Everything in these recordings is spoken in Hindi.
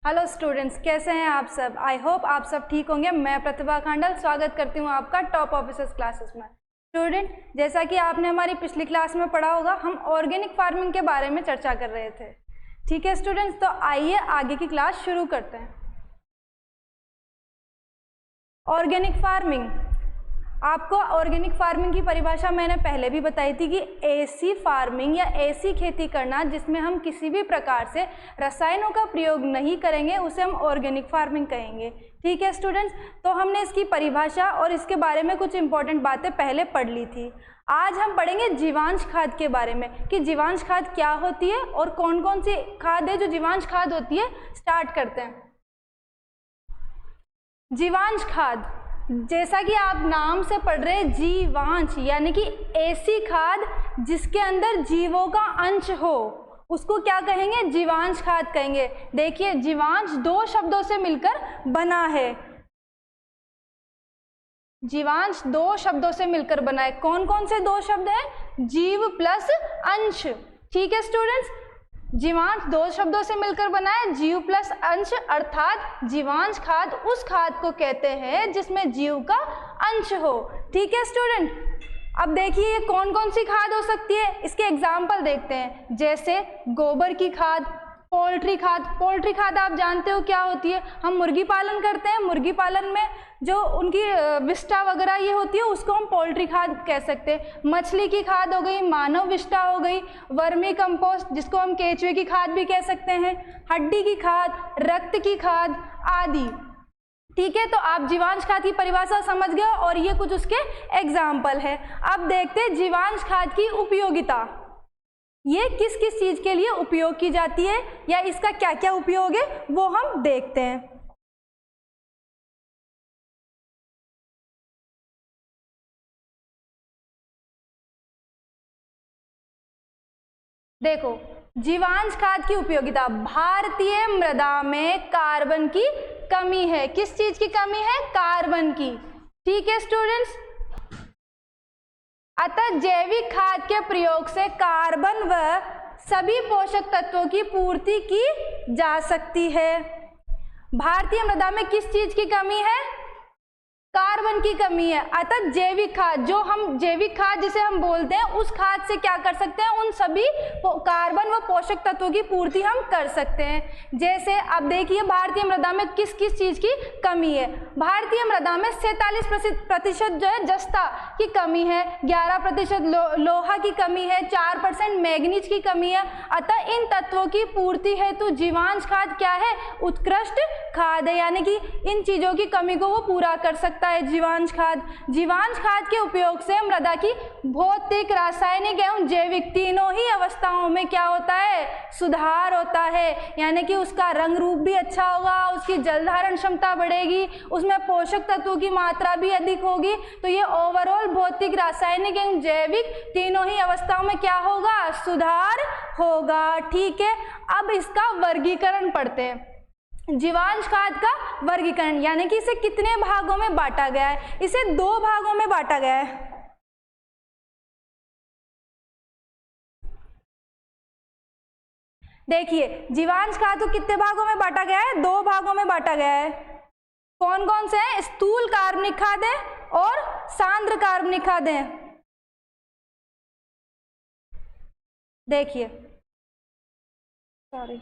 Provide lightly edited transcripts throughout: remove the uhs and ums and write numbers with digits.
हेलो स्टूडेंट्स, कैसे हैं आप सब। आई होप आप सब ठीक होंगे। मैं प्रतिभा खांडल स्वागत करती हूं आपका टॉप ऑफिसर्स क्लासेस में। स्टूडेंट, जैसा कि आपने हमारी पिछली क्लास में पढ़ा होगा, हम ऑर्गेनिक फार्मिंग के बारे में चर्चा कर रहे थे। ठीक है स्टूडेंट्स, तो आइए आगे की क्लास शुरू करते हैं। ऑर्गेनिक फार्मिंग, आपको ऑर्गेनिक फार्मिंग की परिभाषा मैंने पहले भी बताई थी कि ऐसी फार्मिंग या ऐसी खेती करना जिसमें हम किसी भी प्रकार से रसायनों का प्रयोग नहीं करेंगे, उसे हम ऑर्गेनिक फार्मिंग कहेंगे। ठीक है स्टूडेंट्स, तो हमने इसकी परिभाषा और इसके बारे में कुछ इंपॉर्टेंट बातें पहले पढ़ ली थी। आज हम पढ़ेंगे जीवांश खाद के बारे में कि जीवांश खाद क्या होती है और कौन कौन सी खाद है जो जीवांश खाद होती है। स्टार्ट करते हैं। जीवांश खाद, जैसा कि आप नाम से पढ़ रहे हैं, जीवांश यानी कि ऐसी खाद जिसके अंदर जीवों का अंश हो, उसको क्या कहेंगे? जीवांश खाद कहेंगे। देखिए, जीवांश दो शब्दों से मिलकर बना है। जीवांश दो शब्दों से मिलकर बना है। कौन कौन से दो शब्द हैं? जीव प्लस अंश। ठीक है स्टूडेंट्स, जीवांश दो शब्दों से मिलकर बना है, जीव प्लस अंश, अर्थात जीवांश खाद उस खाद को कहते हैं जिसमें जीव का अंश हो। ठीक है स्टूडेंट, अब देखिए ये कौन कौन सी खाद हो सकती है, इसके एग्जाम्पल देखते हैं। जैसे गोबर की खाद, पोल्ट्री खाद। पोल्ट्री खाद आप जानते हो क्या होती है? हम मुर्गी पालन करते हैं, मुर्गी पालन में जो उनकी विष्ठा वगैरह ये होती है, उसको हम पोल्ट्री खाद कह सकते हैं। मछली की खाद हो गई, मानव विष्ठा हो गई, वर्मी कंपोस्ट जिसको हम केचुए की खाद भी कह सकते हैं, हड्डी की खाद, रक्त की खाद आदि। ठीक है, तो आप जीवांश खाद की परिभाषा समझ गए और ये कुछ उसके एग्जाम्पल है। अब देखते हैं जीवांश खाद की उपयोगिता। ये किस किस चीज के लिए उपयोग की जाती है या इसका क्या क्या उपयोग है वो हम देखते हैं। देखो, जीवांश खाद की उपयोगिता। भारतीय मृदा में कार्बन की कमी है। किस चीज की कमी है? कार्बन की। ठीक है स्टूडेंट्स, अतः जैविक खाद के प्रयोग से कार्बन व सभी पोषक तत्वों की पूर्ति की जा सकती है। भारतीय मृदा में किस चीज की कमी है? कार्बन की कमी है। अतः जैविक खाद, जो हम जैविक खाद जिसे हम बोलते हैं, उस खाद से क्या कर सकते हैं? उन सभी कार्बन व पोषक तत्वों की पूर्ति हम कर सकते हैं। जैसे अब देखिए, भारतीय मृदा में किस किस चीज की कमी है। भारतीय मृदा में 47% जो है जस्ता की कमी है, 11% लोहा की कमी है, 4% मैग्नीज की कमी है। अतः इन तत्वों की पूर्ति हेतु जीवांश खाद क्या है? उत्कृष्ट खाद है, यानी कि इन चीजों की कमी को वो पूरा कर सकता है जीवांश खाद। जीवांश खाद के उपयोग से मृदा की भौतिक, रासायनिक एवं जैविक तीनों ही अवस्थाओं में क्या होता है? सुधार होता है, यानी कि उसका रंग रूप भी अच्छा होगा, उसकी जल धारण क्षमता बढ़ेगी, उसमें पोषक तत्वों की मात्रा भी अधिक होगी। तो ये ओवरऑल भौतिक, रासायनिक एवं जैविक तीनों ही अवस्थाओं में क्या होगा? सुधार होगा। ठीक है, अब इसका वर्गीकरण पढ़ते हैं। जीवांश खाद का वर्गीकरण, यानी कि इसे कितने भागों में बांटा गया है? इसे दो भागों में बांटा गया है। देखिए, जीवांश खाद को कितने भागों में बांटा गया है? दो भागों में बांटा गया है। कौन कौन से हैं? स्थूल कार्बनिक खाद है और सांद्र कार्बनिक खाद है। देखिए, सॉरी,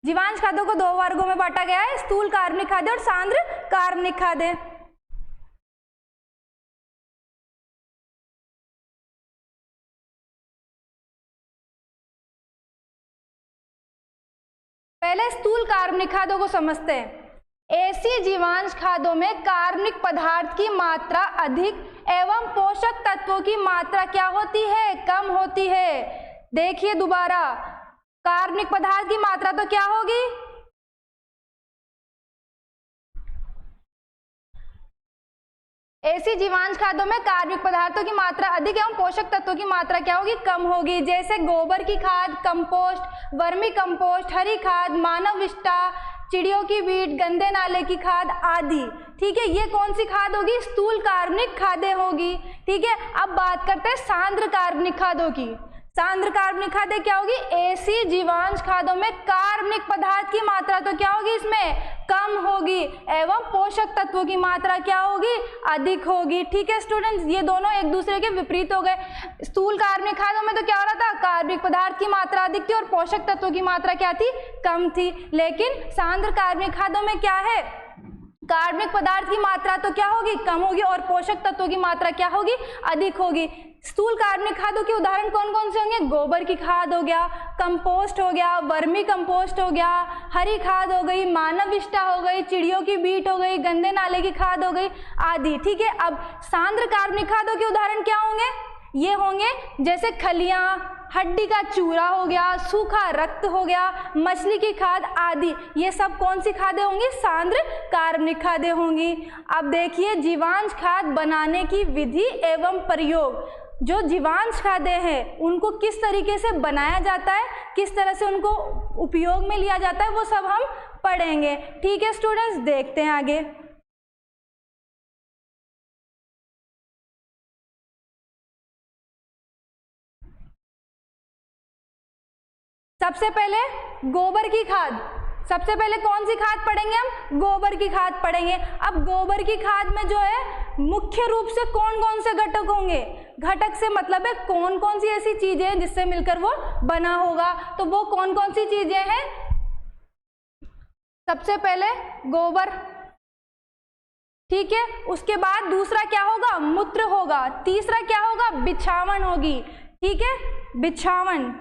जीवांश खादों को दो वर्गों में बांटा गया है, स्थूल कार्बनिक खाद और सांद्र कार्बनिक खाद। पहले स्थूल कार्बनिक खादों को समझते हैं। ऐसी जीवांश खादों में कार्बनिक पदार्थ की मात्रा अधिक एवं पोषक तत्वों की मात्रा क्या होती है? कम होती है। देखिए दोबारा, कार्बनिक पदार्थ की मात्रा तो क्या होगी? ऐसी जीवांश खादों में कार्बनिक पदार्थों की मात्रा अधिक एवं पोषक तत्वों की मात्रा क्या होगी? कम होगी। जैसे गोबर की खाद, कंपोस्ट, वर्मी कंपोस्ट, हरी खाद, मानव विष्ठा, चिड़ियों की बीट, गंदे नाले की खाद आदि। ठीक है, ये कौन सी खाद होगी? स्थूल कार्बनिक खादें होगी। ठीक है, अब बात करते हैं सांद्र कार्बनिक खादों की। सांद्र कार्बनिक खाद क्या होगी, ऐसी जीवांश खादों में कार्बनिक पदार्थ की मात्रा तो क्या होगी, इसमें कम होगी एवं पोषक तत्वों की मात्रा क्या होगी, अधिक होगी। ठीक है स्टूडेंट्स, ये दोनों एक दूसरे के विपरीत हो गए। स्थूल कार्बनिक खादों में तो क्या हो रहा था, कार्बनिक पदार्थ की मात्रा अधिक थी और पोषक तत्वों की मात्रा क्या थी, कम थी। लेकिन सांद्र कार्बनिक खादों में क्या है, कार्बनिक पदार्थ की मात्रा तो क्या होगी, कम होगी और पोषक तत्वों की मात्रा क्या होगी, अधिक होगी। स्थूल कार्बनिक खादों के उदाहरण कौन कौन से होंगे, गोबर की खाद हो गया, कंपोस्ट हो गया, वर्मी कंपोस्ट हो गया, हरी खाद हो गई, मानव विष्ठा हो गई, चिड़ियों की बीट हो गई, गंदे नाले की खाद हो गई आदि। ठीक है, अब सांद्र कार्बनिक खादों के उदाहरण क्या होंगे, ये होंगे जैसे खलियां, हड्डी का चूरा हो गया, सूखा रक्त हो गया, मछली की खाद आदि। ये सब कौन सी खादें होंगी, सांद्र कार्बनिक खादें होंगी। अब देखिए जीवांश खाद बनाने की विधि एवं प्रयोग। जो जीवांश खादें हैं उनको किस तरीके से बनाया जाता है, किस तरह से उनको उपयोग में लिया जाता है, वो सब हम पढ़ेंगे। ठीक है स्टूडेंट्स, देखते हैं आगे। सबसे पहले गोबर की खाद, सबसे पहले कौन सी खाद पढ़ेंगे हम, गोबर की खाद पढ़ेंगे। अब गोबर की खाद में जो है मुख्य रूप से कौन कौन से घटक होंगे, घटक से मतलब है कौन कौन सी ऐसी चीजें हैं जिससे मिलकर वो बना होगा, तो वो कौन कौन सी चीजें हैं। सबसे पहले गोबर, ठीक है, उसके बाद दूसरा क्या होगा, मूत्र होगा, तीसरा क्या होगा, बिछावन होगी। ठीक है, बिछावन।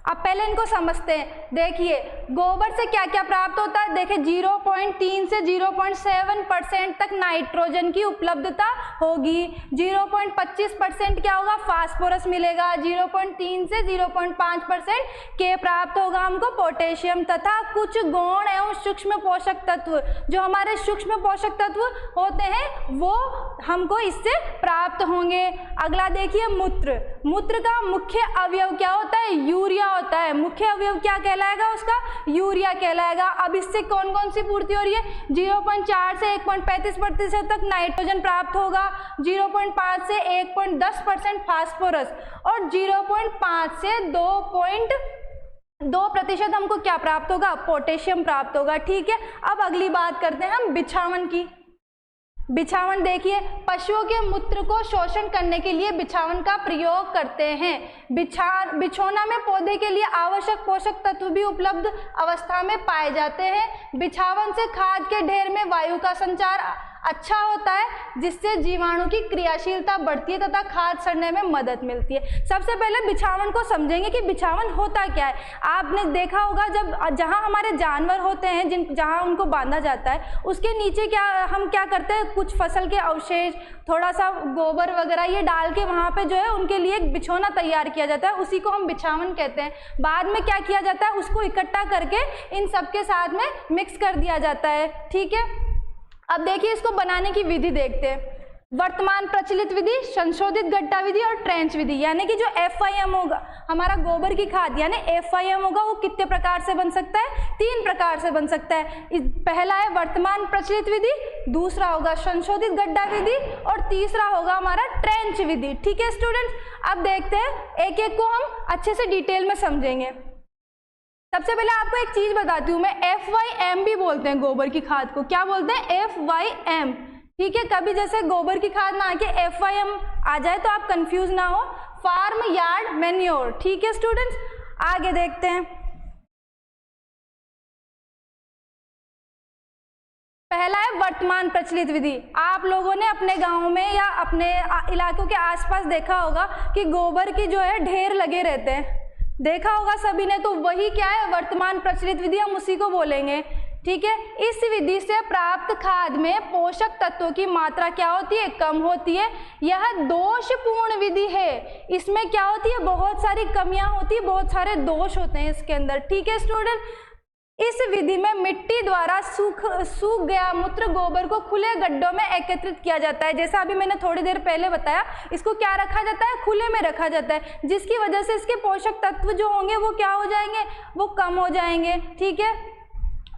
अब पहले इनको समझते हैं। देखिए गोबर से क्या क्या प्राप्त होता है, देखिए 0.3 से 0.7% तक नाइट्रोजन की उपलब्धता होगी, 0.25% क्या होगा, फास्फोरस मिलेगा, 0.3 से 0.5% के प्राप्त होगा हमको पोटेशियम, तथा कुछ गौण एवं सूक्ष्म पोषक तत्व, जो हमारे सूक्ष्म पोषक तत्व होते हैं वो हमको इससे प्राप्त होंगे। अगला देखिए मूत्र, मूत्र का मुख्य अवयव क्या होता है, यूरिया होता है। मुख्य अवयव क्या कहलाएगा उसका, यूरिया कहलाएगा। अब इससे कौन कौन सी पूर्ति हो रही है, 0.4 से 1.35% तक नाइट्रोजन प्राप्त होगा, 0.5 से 1.10% फास्फोरस और 0.5 से 2.2% हमको क्या प्राप्त होगा, पोटेशियम प्राप्त होगा। ठीक है, अब अगली बात करते हैं हम बिछावन की। बिछावन देखिए, पशुओं के मूत्र को शोषण करने के लिए बिछावन का प्रयोग करते हैं। बिछौना में पौधे के लिए आवश्यक पोषक तत्व भी उपलब्ध अवस्था में पाए जाते हैं। बिछावन से खाद के ढेर में वायु का संचार अच्छा होता है, जिससे जीवाणु की क्रियाशीलता बढ़ती है तथा खाद सड़ने में मदद मिलती है। सबसे पहले बिछावन को समझेंगे कि बिछावन होता क्या है। आपने देखा होगा जब जहाँ हमारे जानवर होते हैं, जहाँ उनको बांधा जाता है, उसके नीचे हम क्या करते हैं, कुछ फसल के अवशेष, थोड़ा सा गोबर वगैरह ये डाल के वहाँ पे जो है उनके लिए एक बिछौना तैयार किया जाता है, उसी को हम बिछावन कहते हैं। बाद में क्या किया जाता है, उसको इकट्ठा करके इन सबके साथ में मिक्स कर दिया जाता है। ठीक है, अब देखिए इसको बनाने की विधि देखते हैं। वर्तमान प्रचलित विधि, संशोधित गड्ढा विधि और ट्रेंच विधि। यानी कि जो FIM होगा, हमारा गोबर की खाद यानी FIM होगा, वो कितने प्रकार से बन सकता है, 3 प्रकार से बन सकता है। पहला है वर्तमान प्रचलित विधि, दूसरा होगा संशोधित गड्ढा विधि और तीसरा होगा हमारा ट्रेंच विधि। ठीक है स्टूडेंट्स, अब देखते हैं एक एक को हम अच्छे से डिटेल में समझेंगे। सबसे पहले आपको एक चीज बताती हूँ, मैं FYM भी बोलते हैं गोबर की खाद को। क्या बोलते हैं, FYM। ठीक है, कभी जैसे गोबर की खाद ना आके FIM आ जाए तो आप कंफ्यूज ना हो, फार्म यार्ड मैन्योर। ठीक है स्टूडेंट्स, आगे देखते हैं। पहला है वर्तमान प्रचलित विधि। आप लोगों ने अपने गांव में या अपने इलाकों के आसपास देखा होगा कि गोबर की जो है ढेर लगे रहते हैं, देखा होगा सभी ने, तो वही क्या है, वर्तमान प्रचलित विधि, हम उसी को बोलेंगे। ठीक है, इस विधि से प्राप्त खाद में पोषक तत्वों की मात्रा क्या होती है, कम होती है। यह दोषपूर्ण विधि है, इसमें क्या होती है, बहुत सारी कमियां होती है, बहुत सारे दोष होते हैं इसके अंदर। ठीक है स्टूडेंट, इस विधि में मिट्टी द्वारा सूख गया मूत्र गोबर को खुले गड्ढों में एकत्रित किया जाता है। जैसा अभी मैंने थोड़ी देर पहले बताया, इसको क्या रखा जाता है, खुले में रखा जाता है, जिसकी वजह से इसके पोषक तत्व जो होंगे वो क्या हो जाएंगे, वो कम हो जाएंगे। ठीक है,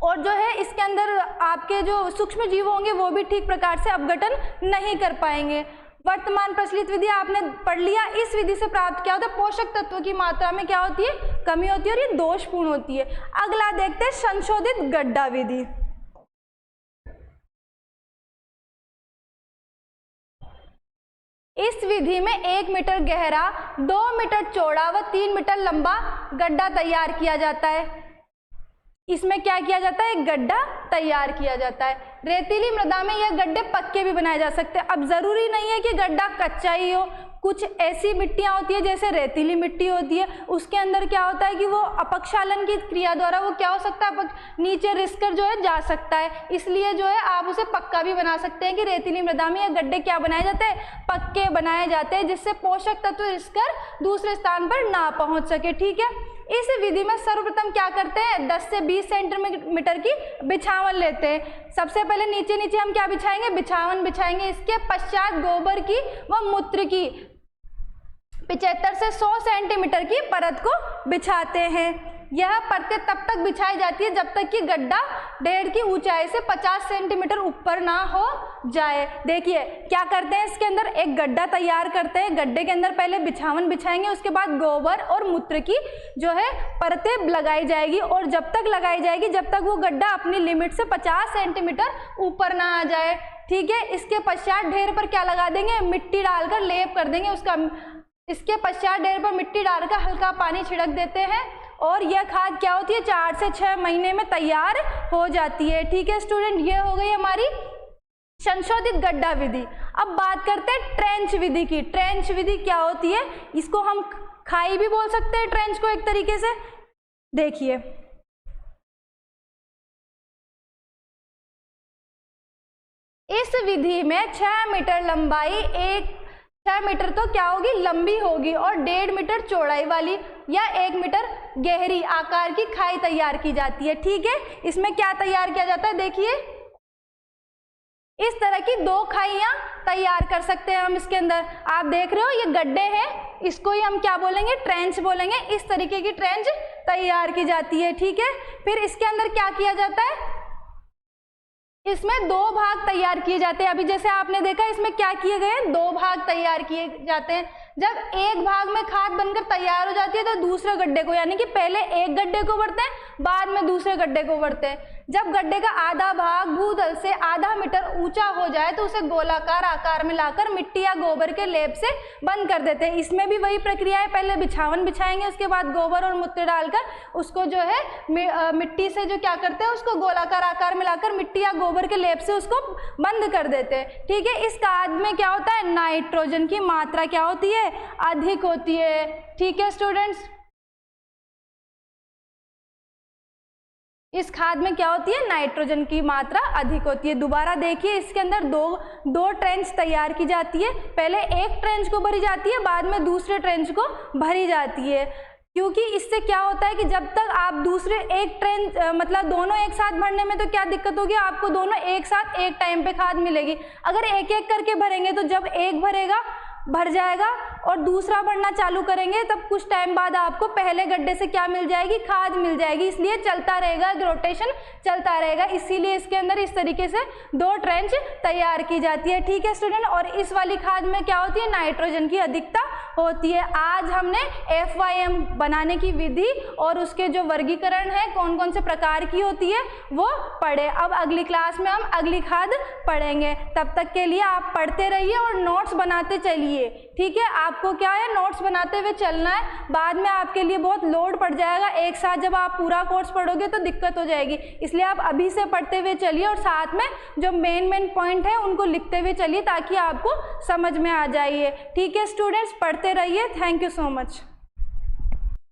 और जो है इसके अंदर आपके जो सूक्ष्म जीव होंगे वो भी ठीक प्रकार से अपघटन नहीं कर पाएंगे। वर्तमान प्रचलित विधि आपने पढ़ लिया। इस विधि से प्राप्त क्या होता है, पोषक तत्वों की मात्रा में क्या होती है, कमी होती है और ये दोषपूर्ण होती है। अगला देखते हैं संशोधित गड्ढा विधि। इस विधि में 1 मीटर गहरा, 2 मीटर चौड़ा व 3 मीटर लंबा गड्ढा तैयार किया जाता है। इसमें क्या किया जाता है, एक गड्ढा तैयार किया जाता है। रेतीली मृदा में यह गड्ढे पक्के भी बनाए जा सकते हैं। अब जरूरी नहीं है कि गड्ढा कच्चा ही हो, कुछ ऐसी मिट्टियां होती है जैसे रेतीली मिट्टी होती है, उसके अंदर क्या होता है कि वो अपक्षालन की क्रिया द्वारा वो क्या हो सकता है, नीचे रिसकर जो है जा सकता है। इसलिए जो है आप उसे पक्का भी बना सकते हैं कि रेतीली मृदा में यह गड्ढे क्या बनाए जाते हैं, पक्के बनाए जाते हैं, जिससे पोषक तत्व रिसकर दूसरे स्थान पर ना पहुंच सके। ठीक है, इस विधि में सर्वप्रथम क्या करते हैं, 10 से 20 सेंटीमीटर की बिछावन लेते हैं। सबसे पहले नीचे नीचे हम क्या बिछाएंगे, बिछावन बिछाएंगे। इसके पश्चात गोबर की व मूत्र की 75 से 100 सेंटीमीटर की परत को बिछाते हैं। यह परतें तब तक बिछाई जाती है जब तक कि गड्ढा ढेर की ऊंचाई से 50 सेंटीमीटर ऊपर ना हो जाए। देखिए क्या करते हैं, इसके अंदर एक गड्ढा तैयार करते हैं। गड्ढे के अंदर पहले बिछावन बिछाएंगे, उसके बाद गोबर और मूत्र की जो है परतें लगाई जाएगी, और जब तक लगाई जाएगी जब तक वो गड्ढा अपनी लिमिट से 50 सेंटीमीटर ऊपर ना आ जाए। ठीक है, इसके पश्चात ढेर पर क्या लगा देंगे, मिट्टी डालकर लेप कर देंगे उसका। इसके पश्चात ढेर पर मिट्टी डालकर हल्का पानी छिड़क देते हैं, और यह खाद क्या होती है, 4 से 6 महीने में तैयार हो जाती है। ठीक है स्टूडेंट, ये हो गई हमारी संशोधित गड्ढा विधि। अब बात करते हैं ट्रेंच विधि की। ट्रेंच विधि क्या होती है, इसको हम खाई भी बोल सकते हैं ट्रेंच को एक तरीके से। देखिए इस विधि में 6 मीटर लंबाई, 6 मीटर तो क्या होगी, लंबी होगी, और 1.5 मीटर चौड़ाई वाली या 1 मीटर गहरी आकार की खाई तैयार की जाती है। ठीक है, इसमें क्या तैयार किया जाता है, देखिए इस तरह की 2 खाइयां तैयार कर सकते हैं हम। इसके अंदर आप देख रहे हो ये गड्ढे हैं, इसको ही हम क्या बोलेंगे, ट्रेंच बोलेंगे। इस तरीके की ट्रेंच तैयार की जाती है। ठीक है, फिर इसके अंदर क्या किया जाता है, इसमें 2 भाग तैयार किए जाते हैं। अभी जैसे आपने देखा इसमें क्या किए गए हैं, 2 भाग तैयार किए जाते हैं। जब एक भाग में खाद बनकर तैयार हो जाती है तो दूसरे गड्ढे को, यानी कि पहले एक गड्ढे को भरते हैं, बाद में दूसरे गड्ढे को भरते हैं। जब गड्ढे का आधा भाग भूतल से आधा मीटर ऊंचा हो जाए तो उसे गोलाकार आकार में लाकर मिट्टी या गोबर के लेप से बंद कर देते हैं। इसमें भी वही प्रक्रिया है, पहले बिछावन बिछाएंगे, उसके बाद गोबर और मूत्र डालकर उसको जो है मिट्टी से जो क्या करते हैं, उसको गोलाकार आकार में लाकर मिट्टी या गोबर के लेप से उसको बंद कर देते हैं। ठीक है, इस खाद में क्या होता है, नाइट्रोजन की मात्रा क्या होती है, अधिक होती है। ठीक है स्टूडेंट्स, इस खाद में क्या होती है, नाइट्रोजन की मात्रा अधिक होती है। दोबारा देखिए इसके अंदर दो ट्रेंच तैयार की जाती है। पहले एक ट्रेंच को भरी जाती है, बाद में दूसरे ट्रेंच को भरी जाती है। क्योंकि इससे क्या होता है कि जब तक आप दूसरे एक ट्रेंच मतलब दोनों एक साथ भरने में तो क्या दिक्कत होगी, आपको दोनों एक साथ एक टाइम पे खाद मिलेगी। अगर एक एक करके भरेंगे तो जब एक भरेगा भर जाएगा और दूसरा भरना चालू करेंगे तब कुछ टाइम बाद आपको पहले गड्ढे से क्या मिल जाएगी, खाद मिल जाएगी। इसलिए चलता रहेगा, रोटेशन चलता रहेगा। इसीलिए इसके अंदर इस तरीके से 2 ट्रेंच तैयार की जाती है। ठीक है स्टूडेंट, और इस वाली खाद में क्या होती है, नाइट्रोजन की अधिकता होती है। आज हमने FYM बनाने की विधि और उसके जो वर्गीकरण है, कौन कौन से प्रकार की होती है, वो पढ़े। अब अगली क्लास में हम अगली खाद पढ़ेंगे। तब तक के लिए आप पढ़ते रहिए और नोट्स बनाते चलिए। ठीक है, आपको क्या है, नोट्स बनाते हुए चलना है। बाद में आपके लिए बहुत लोड पड़ जाएगा, एक साथ जब आप पूरा कोर्स पढ़ोगे तो दिक्कत हो जाएगी। इसलिए आप अभी से पढ़ते हुए चलिए और साथ में जो मेन पॉइंट है उनको लिखते हुए चलिए ताकि आपको समझ में आ जाइए। ठीक है स्टूडेंट्स, पढ़ते रहिए। Thank you so much.